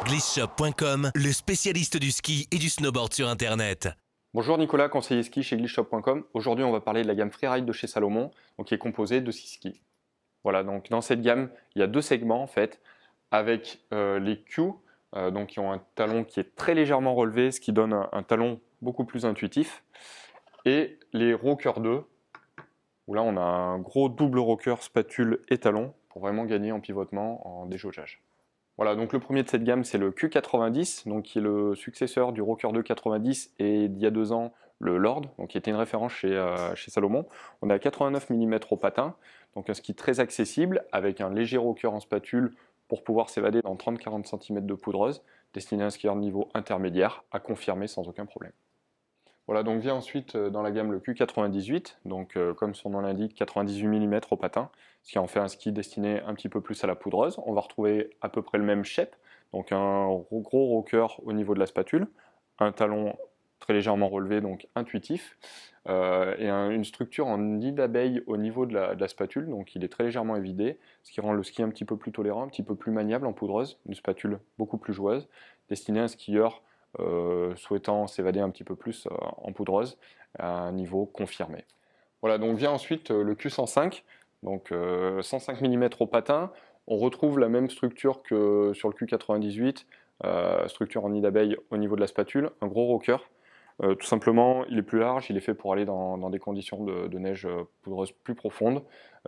Glissshop.com, le spécialiste du ski et du snowboard sur Internet. Bonjour Nicolas, conseiller ski chez Glissshop.com. Aujourd'hui, on va parler de la gamme Freeride de chez Salomon, donc qui est composée de 6 skis. Voilà, donc dans cette gamme, il y a deux segments en fait, avec les Q, donc qui ont un talon qui est très légèrement relevé, ce qui donne un talon beaucoup plus intuitif, et les Rocker 2, où là on a un gros double rocker spatule et talon pour vraiment gagner en pivotement, en déjaugeage. Voilà, donc le premier de cette gamme, c'est le Q90, donc qui est le successeur du Rocker 2 90 et d'il y a 2 ans, le Lord, donc qui était une référence chez Salomon. On est à 89 mm au patin, donc un ski très accessible avec un léger rocker en spatule pour pouvoir s'évader dans 30-40 cm de poudreuse, destiné à un skieur de niveau intermédiaire, à confirmer sans aucun problème. Voilà, donc vient ensuite dans la gamme le Q98, donc comme son nom l'indique, 98 mm au patin, ce qui en fait un ski destiné un petit peu plus à la poudreuse. On va retrouver à peu près le même shape, donc un gros rocker au niveau de la spatule, un talon très légèrement relevé, donc intuitif, et une structure en nid d'abeille au niveau de la spatule, donc il est très légèrement évidé, ce qui rend le ski un petit peu plus tolérant, un petit peu plus maniable en poudreuse, une spatule beaucoup plus joueuse, destinée à un skieur souhaitant s'évader un petit peu plus en poudreuse à un niveau confirmé. Voilà, donc vient ensuite le Q105, donc 105 mm au patin. On retrouve la même structure que sur le Q98, structure en nid d'abeille au niveau de la spatule, un gros rocker. Tout simplement, il est plus large, il est fait pour aller dans des conditions de neige poudreuse plus profondes,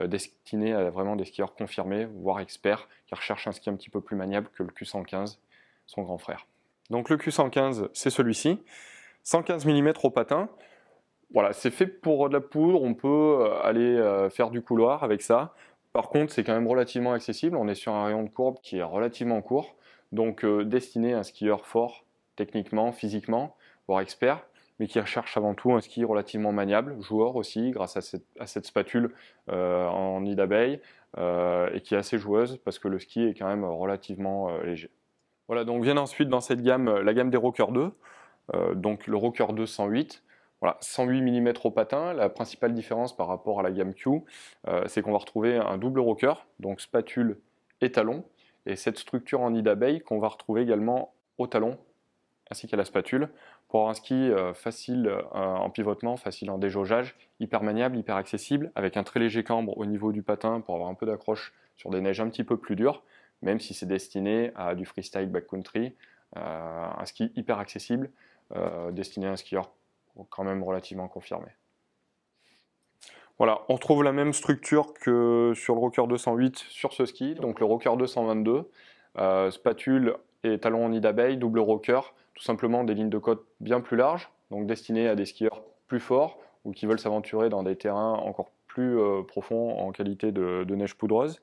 destiné à vraiment des skieurs confirmés, voire experts, qui recherchent un ski un petit peu plus maniable que le Q115, son grand frère. Donc le Q115, c'est celui-ci, 115 mm au patin. Voilà, c'est fait pour de la poudre, on peut aller faire du couloir avec ça. Par contre, c'est quand même relativement accessible, on est sur un rayon de courbe qui est relativement court, donc destiné à un skieur fort, techniquement, physiquement, voire expert, mais qui recherche avant tout un ski relativement maniable, joueur aussi, grâce à cette spatule en nid d'abeille, et qui est assez joueuse, parce que le ski est quand même relativement léger. Voilà, donc vient ensuite dans cette gamme la gamme des Rocker 2, donc le Rocker 2 108. Voilà, 108 mm au patin. La principale différence par rapport à la gamme Q, c'est qu'on va retrouver un double rocker, donc spatule et talon, et cette structure en nid d'abeille qu'on va retrouver également au talon ainsi qu'à la spatule, pour avoir un ski facile en pivotement, facile en déjaugeage, hyper maniable, hyper accessible, avec un très léger cambre au niveau du patin pour avoir un peu d'accroche sur des neiges un petit peu plus dures, même si c'est destiné à du freestyle backcountry, un ski hyper accessible, destiné à un skieur quand même relativement confirmé. Voilà, on retrouve la même structure que sur le Rocker 208 sur ce ski, donc le Rocker 222, spatule et talon en nid d'abeille, double rocker, tout simplement des lignes de côte bien plus larges, donc destinées à des skieurs plus forts ou qui veulent s'aventurer dans des terrains encore plus profonds en qualité de neige poudreuse.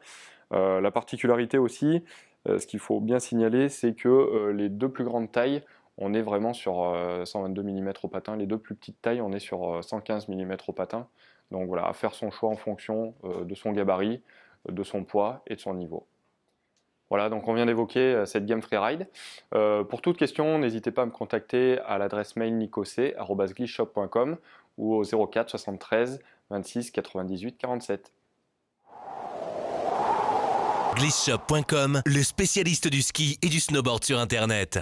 La particularité aussi, ce qu'il faut bien signaler, c'est que les deux plus grandes tailles, on est vraiment sur 122 mm au patin. Les deux plus petites tailles, on est sur 115 mm au patin. Donc voilà, à faire son choix en fonction de son gabarit, de son poids et de son niveau. Voilà, donc on vient d'évoquer cette gamme Freeride. Pour toute question, n'hésitez pas à me contacter à l'adresse mail nicocé@glissshop.com ou au 04 73 26 98 47. Glissshop.com, le spécialiste du ski et du snowboard sur Internet.